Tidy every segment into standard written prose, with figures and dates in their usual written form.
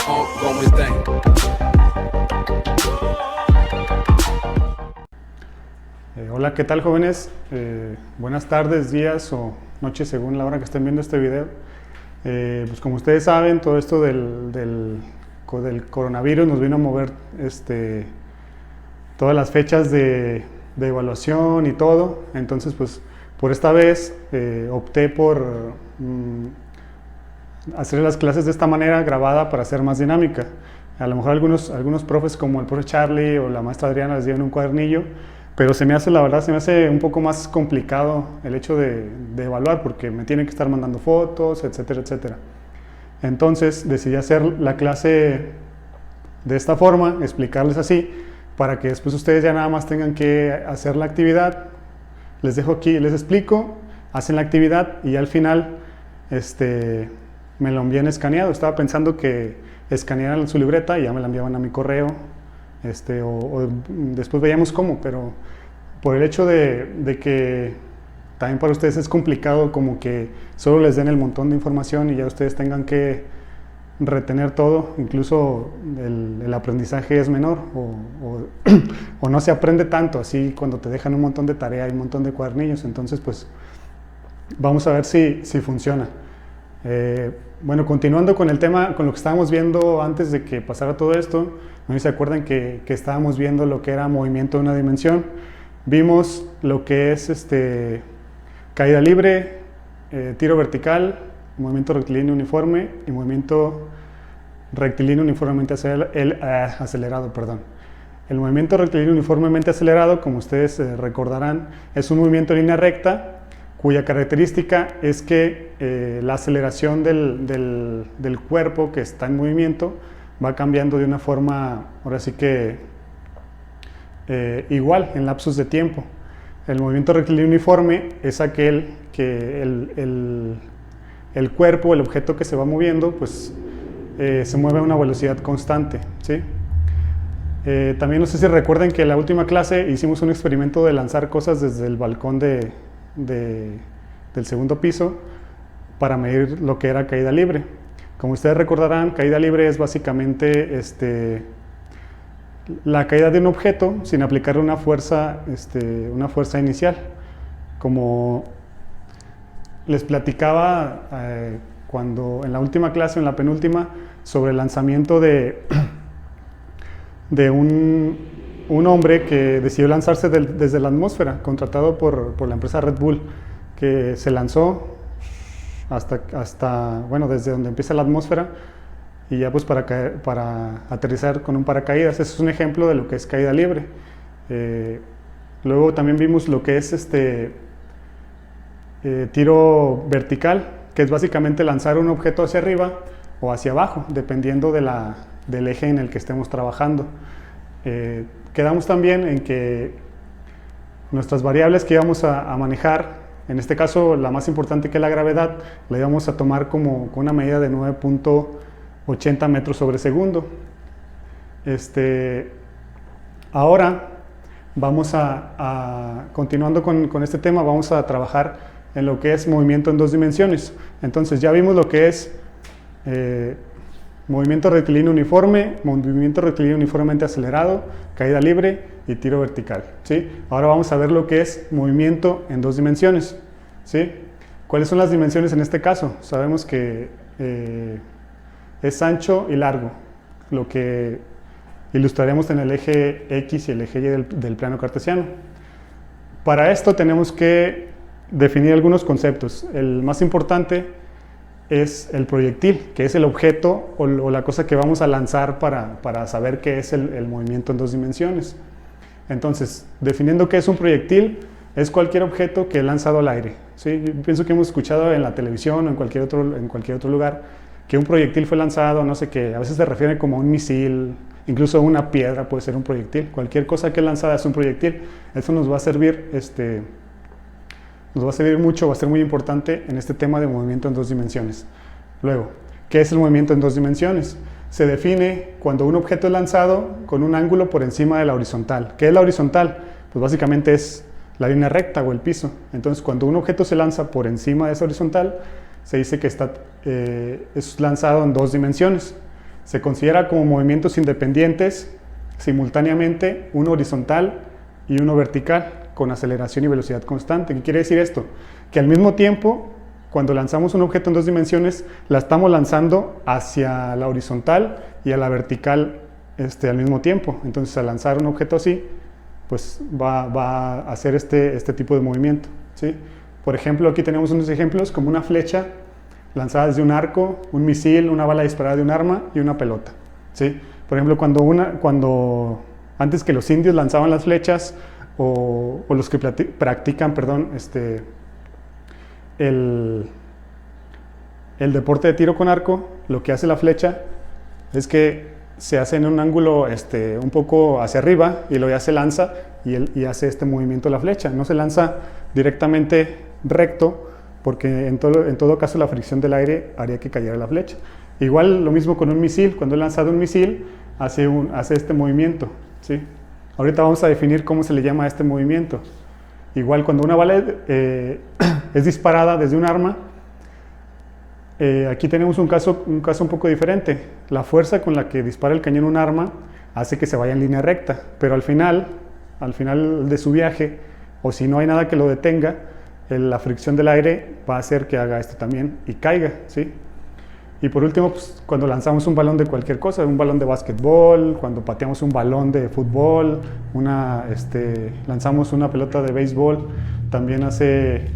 ongoing thing. Hola, ¿qué tal, jóvenes? Buenas tardes, días o noches según la hora que estén viendo este video. Pues como ustedes saben, todo esto del coronavirus nos vino a mover todas las fechas de evaluación y todo. Entonces, pues por esta vez opté por hacer las clases de esta manera, grabada, para hacer más dinámica. A lo mejor algunos profes, como el profe Charlie o la maestra Adriana, les dieron un cuadernillo, pero la verdad se me hace un poco más complicado el hecho de evaluar, porque me tienen que estar mandando fotos, etcétera, etcétera. Entonces decidí hacer la clase de esta forma, explicarles así, para que después ustedes ya nada más tengan que hacer la actividad. Les dejo aquí, les explico, hacen la actividad y al final me lo envían escaneado. Estaba pensando que escanearan su libreta y ya me la enviaban a mi correo, o después veíamos cómo, pero por el hecho de que también para ustedes es complicado, como que solo les den el montón de información y ya ustedes tengan que retener todo, incluso el aprendizaje es menor o no se aprende tanto así cuando te dejan un montón de tarea y un montón de cuadernillos. Entonces, pues vamos a ver si funciona. Bueno, continuando con el tema, con lo que estábamos viendo antes de que pasara todo esto, no sé si se acuerdan que estábamos viendo lo que era movimiento de una dimensión. Vimos lo que es caída libre, tiro vertical, movimiento rectilíneo uniforme y movimiento rectilíneo uniformemente acelerado. El movimiento rectilíneo uniformemente acelerado, como ustedes recordarán, es un movimiento en línea recta cuya característica es que la aceleración del cuerpo que está en movimiento va cambiando de una forma, ahora sí que igual, en lapsos de tiempo. El movimiento rectilíneo uniforme es aquel que el cuerpo, el objeto que se va moviendo, pues se mueve a una velocidad constante, ¿sí? También no sé si recuerdan que en la última clase hicimos un experimento de lanzar cosas desde el balcón del segundo piso para medir lo que era caída libre. Como ustedes recordarán, caída libre es básicamente la caída de un objeto sin aplicarle una fuerza inicial. Como les platicaba cuando en la última clase, en la penúltima, sobre el lanzamiento de un hombre que decidió lanzarse desde la atmósfera, contratado por la empresa Red Bull, que se lanzó bueno, desde donde empieza la atmósfera y ya pues para aterrizar con un paracaídas. Ese es un ejemplo de lo que es caída libre. Luego también vimos lo que es tiro vertical, que es básicamente lanzar un objeto hacia arriba o hacia abajo, dependiendo del eje en el que estemos trabajando. Quedamos también en que nuestras variables que íbamos a manejar, en este caso la más importante, que es la gravedad, la íbamos a tomar con una medida de 9.80 metros sobre segundo. Ahora vamos continuando con este tema, vamos a trabajar en lo que es movimiento en dos dimensiones. Entonces ya vimos lo que es movimiento rectilíneo uniforme, movimiento rectilíneo uniformemente acelerado, caída libre y tiro vertical, ¿sí? Ahora vamos a ver lo que es movimiento en dos dimensiones, ¿sí? ¿Cuáles son las dimensiones en este caso? Sabemos que es ancho y largo, lo que ilustraremos en el eje X y el eje Y del plano cartesiano. Para esto tenemos que definir algunos conceptos. El más importante es el proyectil, que es el objeto o la cosa que vamos a lanzar para saber qué es el movimiento en dos dimensiones. Entonces, definiendo qué es un proyectil, es cualquier objeto que es lanzado al aire, ¿sí? Yo pienso que hemos escuchado en la televisión o en cualquier otro lugar que un proyectil fue lanzado, no sé qué, a veces se refiere como a un misil, incluso una piedra puede ser un proyectil. Cualquier cosa que es lanzada es un proyectil. Eso nos va a servir mucho, va a ser muy importante en este tema de movimiento en dos dimensiones. Luego, ¿qué es el movimiento en dos dimensiones? Se define cuando un objeto es lanzado con un ángulo por encima de la horizontal. ¿Qué es la horizontal? Pues básicamente es la línea recta o el piso. Entonces, cuando un objeto se lanza por encima de esa horizontal, se dice que es lanzado en dos dimensiones. Se considera como movimientos independientes simultáneamente, uno horizontal y uno vertical, con aceleración y velocidad constante. ¿Qué quiere decir esto? Que al mismo tiempo, cuando lanzamos un objeto en 2 dimensiones, la estamos lanzando hacia la horizontal y a la vertical al mismo tiempo. Entonces, al lanzar un objeto así, pues va a hacer este tipo de movimiento, ¿sí? Por ejemplo, aquí tenemos unos ejemplos como una flecha lanzada desde un arco, un misil, una bala disparada de un arma y una pelota, ¿sí? Por ejemplo, cuando antes que los indios lanzaban las flechas o los que practican, perdón, el deporte de tiro con arco, lo que hace la flecha es que se hace en un ángulo un poco hacia arriba y luego ya se lanza y hace este movimiento la flecha. No se lanza directamente recto porque en todo caso la fricción del aire haría que cayera la flecha. Igual lo mismo con un misil. Cuando he lanzado un misil hace este movimiento, ¿sí? Ahorita vamos a definir cómo se le llama a este movimiento. Igual cuando una bala es disparada desde un arma, aquí tenemos un caso un poco diferente. La fuerza con la que dispara el cañón un arma hace que se vaya en línea recta, pero al final de su viaje, o si no hay nada que lo detenga, la fricción del aire va a hacer que haga esto también y caiga, ¿sí? Y por último, pues, cuando lanzamos un balón de cualquier cosa, un balón de básquetbol, cuando pateamos un balón de fútbol, lanzamos una pelota de béisbol, también hace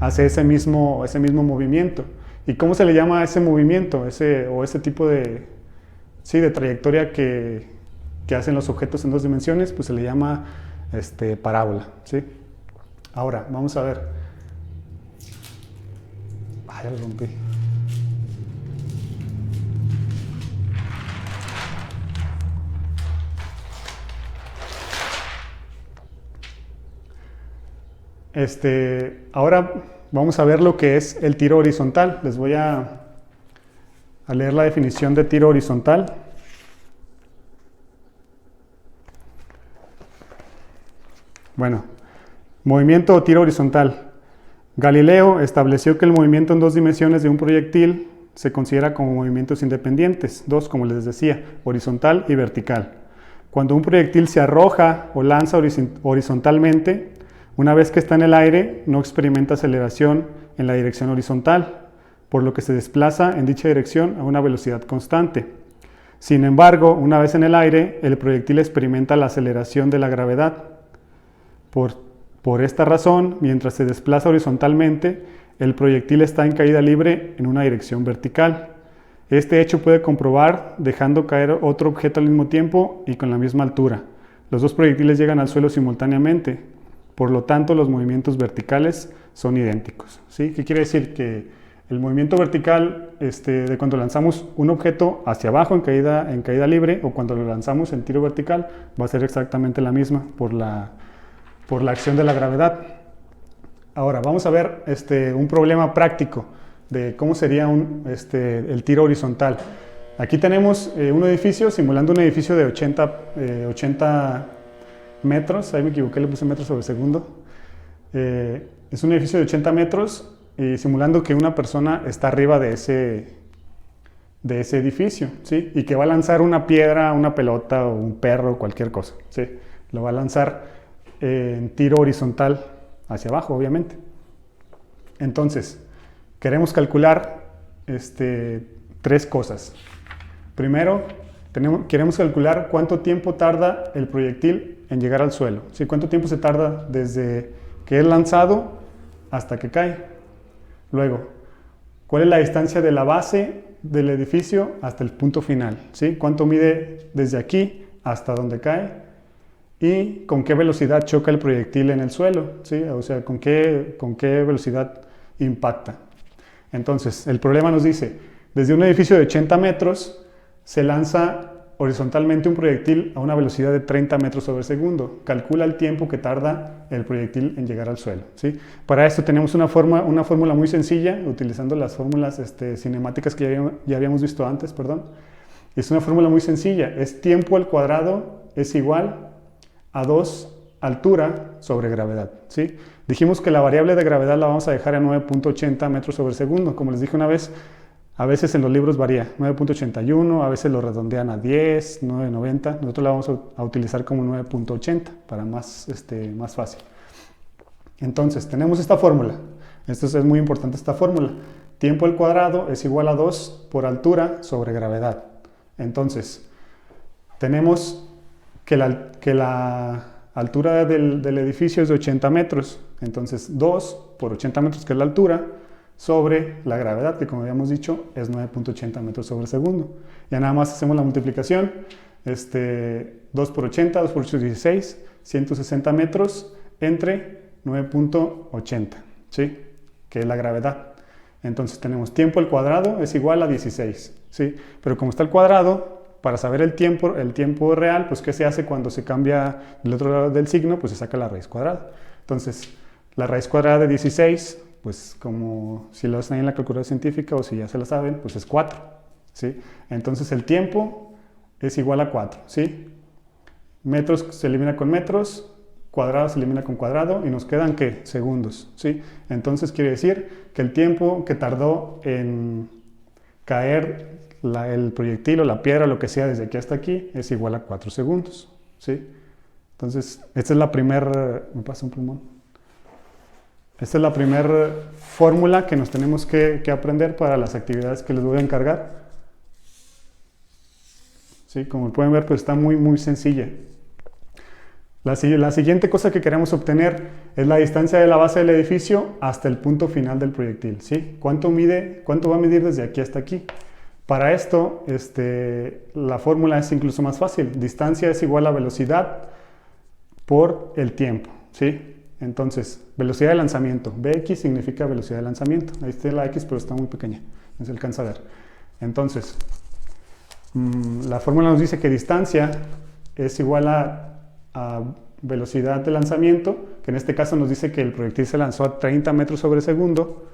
ese mismo movimiento. ¿Y cómo se le llama a ese movimiento, ese tipo de trayectoria que hacen los objetos en 2 dimensiones? Pues se le llama parábola, ¿sí? Ahora, vamos a ver. Ya lo rompí. Ahora vamos a ver lo que es el tiro horizontal. Les voy a leer la definición de tiro horizontal. Bueno, movimiento o tiro horizontal. Galileo estableció que el movimiento en 2 dimensiones de un proyectil se considera como movimientos independientes, dos, como les decía, horizontal y vertical. Cuando un proyectil se arroja o lanza horizontalmente, una vez que está en el aire, no experimenta aceleración en la dirección horizontal, por lo que se desplaza en dicha dirección a una velocidad constante. Sin embargo, una vez en el aire, el proyectil experimenta la aceleración de la gravedad. Por esta razón, mientras se desplaza horizontalmente, el proyectil está en caída libre en una dirección vertical. Este hecho puede comprobar dejando caer otro objeto al mismo tiempo y con la misma altura. Los 2 proyectiles llegan al suelo simultáneamente. Por lo tanto, los movimientos verticales son idénticos, ¿sí? ¿Qué quiere decir? Que el movimiento vertical de cuando lanzamos un objeto hacia abajo en caída libre, o cuando lo lanzamos en tiro vertical, va a ser exactamente la misma por la acción de la gravedad. Ahora, vamos a ver un problema práctico de cómo sería el tiro horizontal. Aquí tenemos un edificio, simulando un edificio de 80 metros, ahí me equivoqué, le puse metros sobre segundo. Es un edificio de 80 metros y simulando que una persona está arriba de ese edificio, ¿sí? Y que va a lanzar una piedra, una pelota o un perro, cualquier cosa, ¿sí? Lo va a lanzar en tiro horizontal hacia abajo, obviamente. Entonces, queremos calcular 3 cosas. Primero, queremos calcular cuánto tiempo tarda el proyectil en llegar al suelo, ¿sí? Cuánto tiempo se tarda desde que es lanzado hasta que cae. Luego, ¿cuál es la distancia de la base del edificio hasta el punto final, ¿sí? ¿Cuánto mide desde aquí hasta donde cae? Y con qué velocidad choca el proyectil en el suelo, ¿sí? O sea, con qué velocidad impacta. Entonces, el problema nos dice, desde un edificio de 80 metros se lanza horizontalmente un proyectil a una velocidad de 30 metros sobre segundo. Calcula el tiempo que tarda el proyectil en llegar al suelo, ¿sí? Para esto tenemos una fórmula muy sencilla, utilizando las fórmulas cinemáticas que ya habíamos visto antes, perdón. Es una fórmula muy sencilla, es tiempo al cuadrado es igual a 2 altura sobre gravedad, ¿sí? Dijimos que la variable de gravedad la vamos a dejar a 9.80 metros sobre segundo. Como les dije una vez, A veces en los libros varía, 9.81, a veces lo redondean a 10, 9.90. Nosotros la vamos a utilizar como 9.80 para más fácil. Entonces, tenemos esta fórmula. Esto es muy importante, esta fórmula. Tiempo al cuadrado es igual a 2 por altura sobre gravedad. Entonces, tenemos que la altura del edificio es de 80 metros. Entonces, 2 por 80 metros, que es la altura, sobre la gravedad, que como habíamos dicho, es 9.80 metros sobre segundo. Ya nada más hacemos la multiplicación. 2 por 80, 2 por 8 es 16, 160 metros entre 9.80, ¿sí? Que es la gravedad. Entonces tenemos tiempo al cuadrado es igual a 16, ¿sí? Pero como está el cuadrado, para saber el tiempo real, pues ¿qué se hace cuando se cambia del otro lado del signo? Pues se saca la raíz cuadrada. Entonces, la raíz cuadrada de 16, pues como si lo hacen ahí en la calculadora científica o si ya se la saben, pues es 4, ¿sí? Entonces el tiempo es igual a 4, ¿sí? Metros se elimina con metros, cuadrado se elimina con cuadrado y nos quedan, ¿qué? Segundos, ¿sí? Entonces quiere decir que el tiempo que tardó en caer el proyectil o la piedra, lo que sea, desde aquí hasta aquí, es igual a 4 segundos, ¿sí? Entonces, esta es la primera... ¿Me pasa un pulmón? Esta es la primera fórmula que nos tenemos que aprender para las actividades que les voy a encargar. ¿Sí? Como pueden ver, pues está muy sencilla. La siguiente cosa que queremos obtener es la distancia de la base del edificio hasta el punto final del proyectil, ¿sí? ¿Cuánto va a medir desde aquí hasta aquí? Para esto, la fórmula es incluso más fácil. Distancia es igual a velocidad por el tiempo, ¿sí? Entonces, velocidad de lanzamiento. Vx significa velocidad de lanzamiento. Ahí está la x, pero está muy pequeña. No se alcanza a ver. Entonces, la fórmula nos dice que distancia es igual a velocidad de lanzamiento, que en este caso nos dice que el proyectil se lanzó a 30 metros sobre segundo,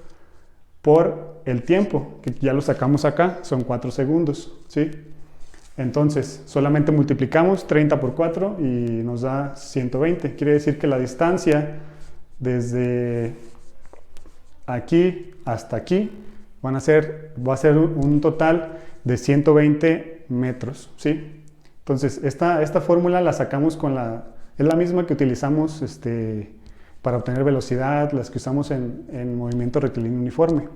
por el tiempo, que ya lo sacamos acá, son 4 segundos, ¿sí? Entonces, solamente multiplicamos 30 por 4 y nos da 120. Quiere decir que la distancia desde aquí hasta aquí va a ser un total de 120 metros, ¿sí? Entonces, esta fórmula la sacamos es la misma que utilizamos para obtener velocidad, las que usamos en movimiento rectilíneo uniforme.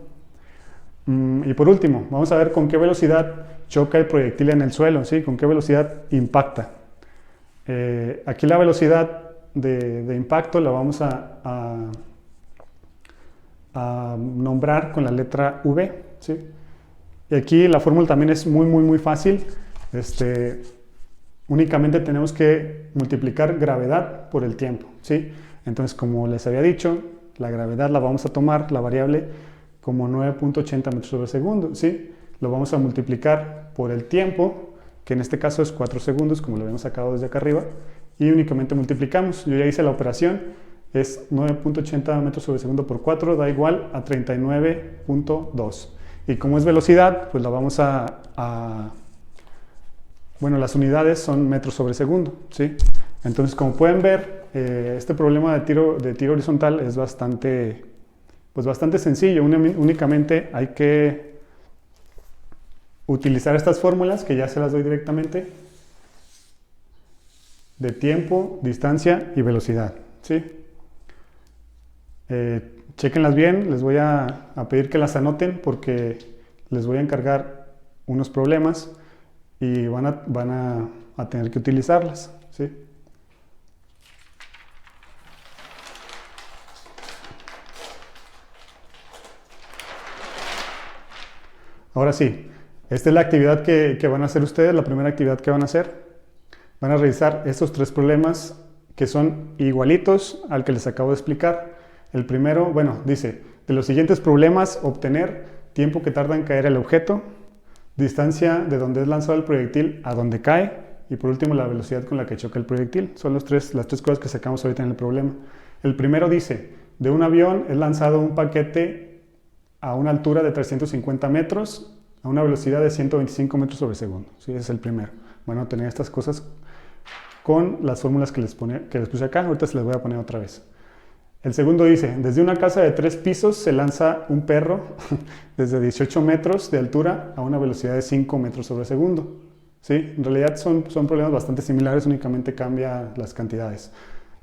Y por último, vamos a ver con qué velocidad choca el proyectil en el suelo, ¿sí? Con qué velocidad impacta. Aquí la velocidad de impacto la vamos a nombrar con la letra V, ¿sí? Y aquí la fórmula también es muy fácil. Únicamente tenemos que multiplicar gravedad por el tiempo, ¿sí? Entonces, como les había dicho, la gravedad la vamos a tomar, la variable, como 9.80 metros sobre segundo, ¿sí? Lo vamos a multiplicar por el tiempo, que en este caso es 4 segundos, como lo habíamos sacado desde acá arriba, y únicamente multiplicamos. Yo ya hice la operación, es 9.80 metros sobre segundo por 4, da igual a 39.2. Y como es velocidad, pues la vamos bueno, las unidades son metros sobre segundo, ¿sí? Entonces, como pueden ver, este problema de tiro horizontal es bastante sencillo. Únicamente hay que utilizar estas fórmulas, que ya se las doy directamente, de tiempo, distancia y velocidad, ¿sí? Chéquenlas bien, les voy a pedir que las anoten porque les voy a encargar unos problemas y van a tener que utilizarlas, ¿sí? Ahora sí, esta es la actividad que van a hacer ustedes, la primera actividad que van a hacer. Van a revisar estos 3 problemas que son igualitos al que les acabo de explicar. El primero, bueno, dice, de los siguientes problemas, obtener tiempo que tarda en caer el objeto, distancia de donde es lanzado el proyectil a donde cae, y por último la velocidad con la que choca el proyectil. Son las tres cosas que sacamos ahorita en el problema. El primero dice, de un avión es lanzado un paquete a una altura de 350 metros a una velocidad de 125 metros sobre segundo. ¿Sí? Ese es el primero. Bueno, tener estas cosas con las fórmulas que les puse acá. Ahorita se las voy a poner otra vez. El segundo dice, desde una casa de 3 pisos se lanza un perro desde 18 metros de altura a una velocidad de 5 metros sobre segundo. ¿Sí? En realidad son problemas bastante similares, únicamente cambia las cantidades.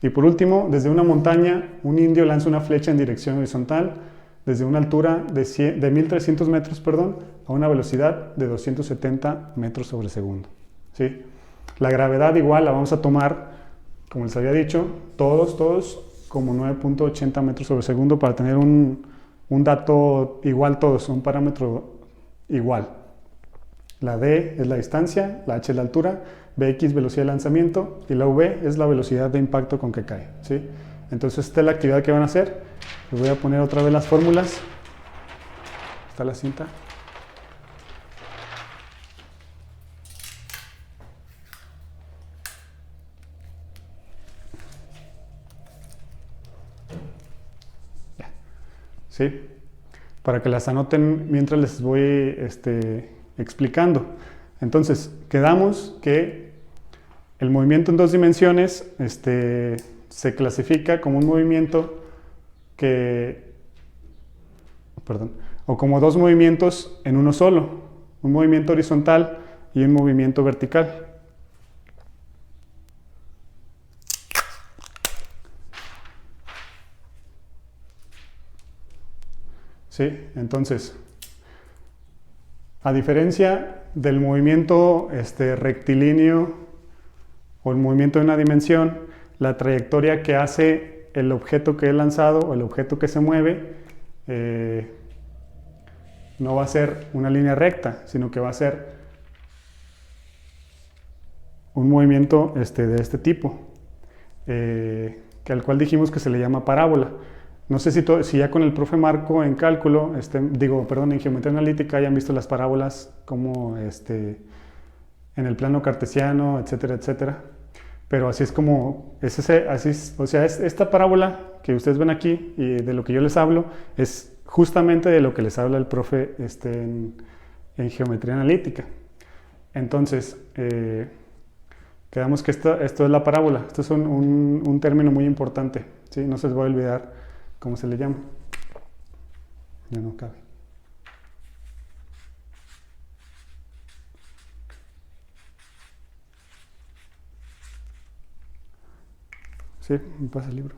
Y por último, desde una montaña, un indio lanza una flecha en dirección horizontal desde una altura de 1300 metros, perdón, a una velocidad de 270 metros sobre segundo. ¿Sí? La gravedad igual la vamos a tomar, como les había dicho, todos como 9.80 metros sobre segundo para tener un dato igual todos, un parámetro igual. La D es la distancia, la H es la altura, Bx velocidad de lanzamiento y la V es la velocidad de impacto con que cae. ¿Sí? Entonces esta es la actividad que van a hacer. Les voy a poner otra vez las fórmulas. Está la cinta. ¿Sí? Para que las anoten mientras les voy explicando. Entonces, quedamos que el movimiento en 2 dimensiones se clasifica como un movimiento o como 2 movimientos en uno solo, un movimiento horizontal y un movimiento vertical. ¿Sí? Entonces, a diferencia del movimiento rectilíneo o el movimiento de una dimensión, la trayectoria que hace el objeto que he lanzado o el objeto que se mueve no va a ser una línea recta, sino que va a ser un movimiento de este tipo, al cual dijimos que se le llama parábola. No sé si ya con el profe Marco en cálculo, en geometría analítica hayan visto las parábolas como en el plano cartesiano, etcétera, etcétera. Pero así es como, esta parábola que ustedes ven aquí y de lo que yo les hablo es justamente de lo que les habla el profe en geometría analítica. Entonces, quedamos que esto es la parábola. Esto es un término muy importante, ¿sí? No se les va a olvidar cómo se le llama. Ya no cabe. Sí, me pasa el libro.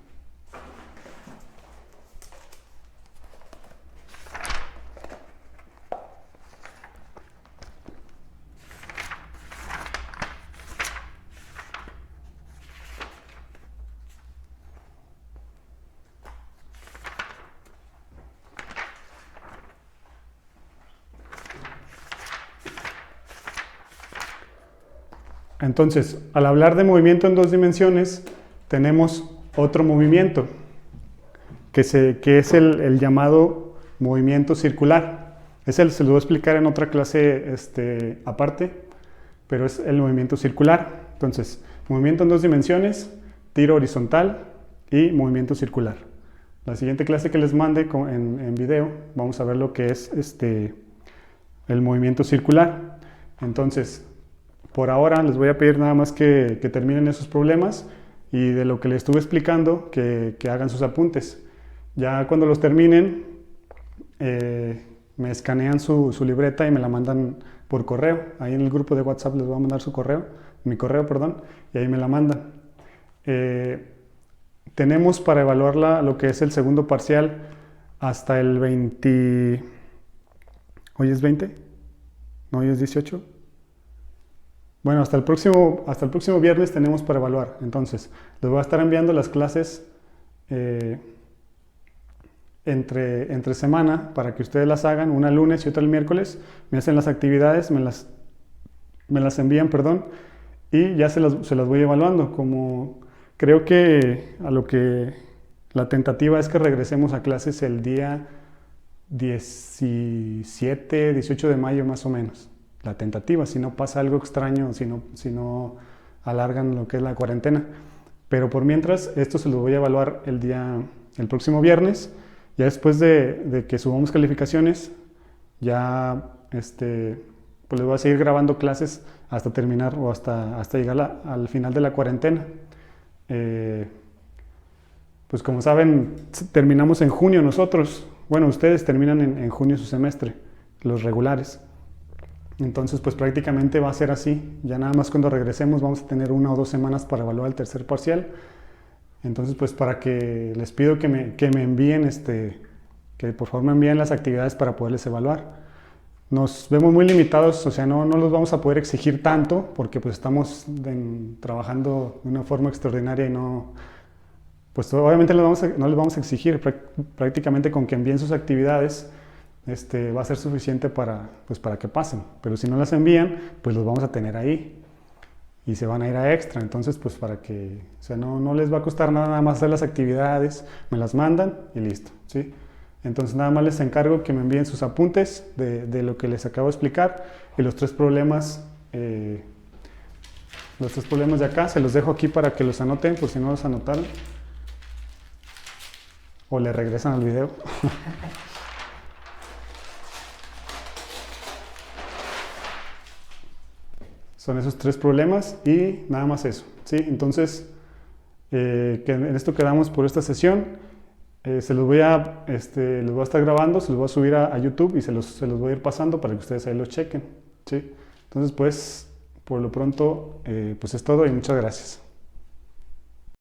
Entonces, al hablar de movimiento en 2 dimensiones, tenemos otro movimiento, que es el llamado movimiento circular. Se lo voy a explicar en otra clase aparte, pero es el movimiento circular. Entonces, movimiento en 2 dimensiones, tiro horizontal y movimiento circular. La siguiente clase que les mande en video, vamos a ver lo que es el movimiento circular. Entonces, por ahora les voy a pedir nada más que terminen esos problemas y de lo que les estuve explicando, que hagan sus apuntes. Ya cuando los terminen, me escanean su libreta y me la mandan por correo. Ahí en el grupo de WhatsApp les voy a mandar mi correo, y ahí me la mandan. Tenemos para evaluarla lo que es el segundo parcial hasta el 20... ¿Hoy es 20? ¿No, hoy es 18? Bueno, hasta el próximo viernes tenemos para evaluar. Entonces, les voy a estar enviando las clases entre semana para que ustedes las hagan, una el lunes y otra el miércoles. Me hacen las actividades, me las envían, y ya se las voy evaluando. Como creo que la tentativa es que regresemos a clases el día 17, 18 de mayo más o menos. La tentativa, si no pasa algo extraño, si no alargan lo que es la cuarentena. Pero por mientras, esto se lo voy a evaluar el próximo viernes. Ya después de que subamos calificaciones, ya pues les voy a seguir grabando clases hasta terminar o hasta llegar al final de la cuarentena. Pues como saben, terminamos en junio nosotros. Bueno, ustedes terminan en junio su semestre, los regulares. Entonces, pues prácticamente va a ser así. Ya nada más cuando regresemos vamos a tener 1 o 2 semanas para evaluar el tercer parcial. Entonces, pues para que les pido que me envíen, que por favor me envíen las actividades para poderles evaluar. Nos vemos muy limitados, o sea, no los vamos a poder exigir tanto porque pues estamos trabajando de una forma extraordinaria y no, pues obviamente no les vamos a exigir, prácticamente con que envíen sus actividades va a ser suficiente pues para que pasen, pero si no las envían, pues los vamos a tener ahí y se van a ir a extra, entonces pues para que, o sea, no les va a costar nada más hacer las actividades, me las mandan y listo, ¿sí? Entonces nada más les encargo que me envíen sus apuntes de lo que les acabo de explicar y los tres problemas de acá, se los dejo aquí para que los anoten por si no los anotaron o le regresan al video. Son esos tres problemas y nada más eso, ¿sí? Entonces, que en esto quedamos por esta sesión. Los voy a estar grabando, se los voy a subir a YouTube y se los voy a ir pasando para que ustedes ahí los chequen, ¿sí? Entonces, pues, por lo pronto, pues es todo y muchas gracias.